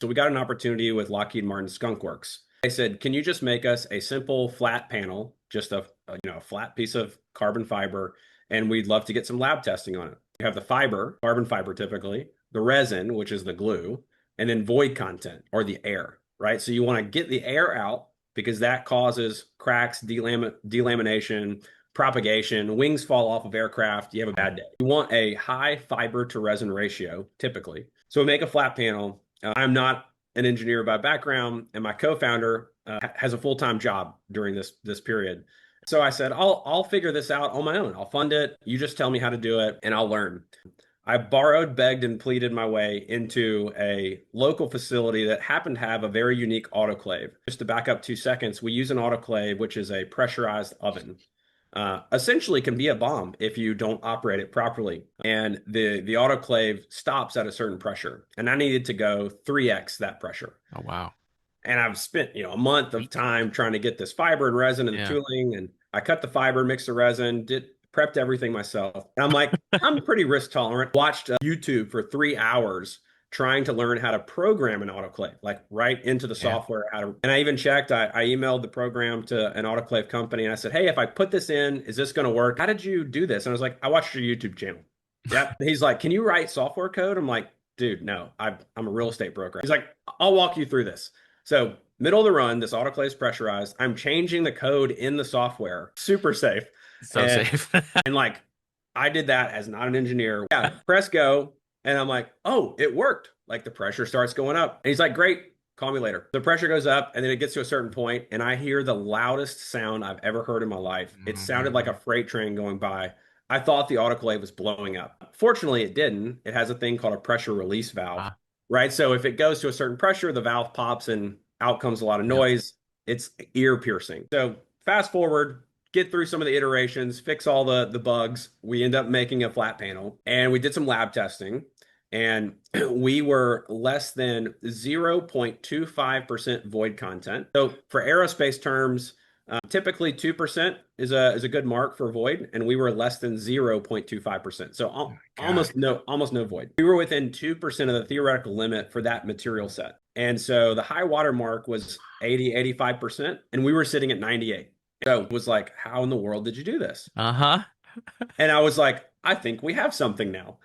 So we got an opportunity with Lockheed Martin Skunkworks. They said, can you just make us a simple flat panel, just a flat piece of carbon fiber, and we'd love to get some lab testing on it. You have the fiber, carbon fiber typically, the resin, which is the glue, and then void content or the air, right? So you want to get the air out because that causes cracks, delamination, propagation, wings fall off of aircraft. You have a bad day. You want a high fiber to resin ratio, typically. So we make a flat panel. I'm not an engineer by background, and my co-founder has a full-time job during this period. So I said, I'll figure this out on my own. I'll fund it. You just tell me how to do it, and I'll learn. I borrowed, begged, and pleaded my way into a local facility that happened to have a very unique autoclave. Just to back up 2 seconds, we use an autoclave, which is a pressurized oven. Essentially can be a bomb if you don't operate it properly. And the autoclave stops at a certain pressure. And I needed to go 3x that pressure. Oh, wow. And I've spent, a month of time trying to get this fiber and resin and the tooling. And I cut the fiber, mixed the resin, prepped everything myself. And I'm like, I'm pretty risk tolerant. Watched YouTube for 3 hours trying to learn how to program an autoclave, like right into the software. And I even checked, I emailed the program to an autoclave company and I said, hey, if I put this in, is this going to work? How did you do this? And I was like, I watched your YouTube channel. Yeah. He's like, can you write software code? I'm like, dude, no, I'm a real estate broker. He's like, I'll walk you through this. So middle of the run, this autoclave is pressurized. I'm changing the code in the software, super safe. So safe. And like, I did that as not an engineer. Yeah, press go. And I'm like, oh, it worked. Like the pressure starts going up. And he's like, great, call me later. The pressure goes up and then it gets to a certain point, and I hear the loudest sound I've ever heard in my life. It sounded like a freight train going by. I thought the autoclave was blowing up. Fortunately, it didn't. It has a thing called a pressure release valve, right? So if it goes to a certain pressure, the valve pops and out comes a lot of noise. It's ear piercing. So fast forward, get through some of the iterations, fix all the bugs. We end up making a flat panel, and we did some lab testing, and we were less than 0.25% void content. So for aerospace terms, typically 2% is a good mark for void, and we were less than 0.25%. So almost no void. We were within 2% of the theoretical limit for that material set. And so the high water mark was 85%, and we were sitting at 98. So it was like, how in the world did you do this? Uh-huh. And I was like, I think we have something now.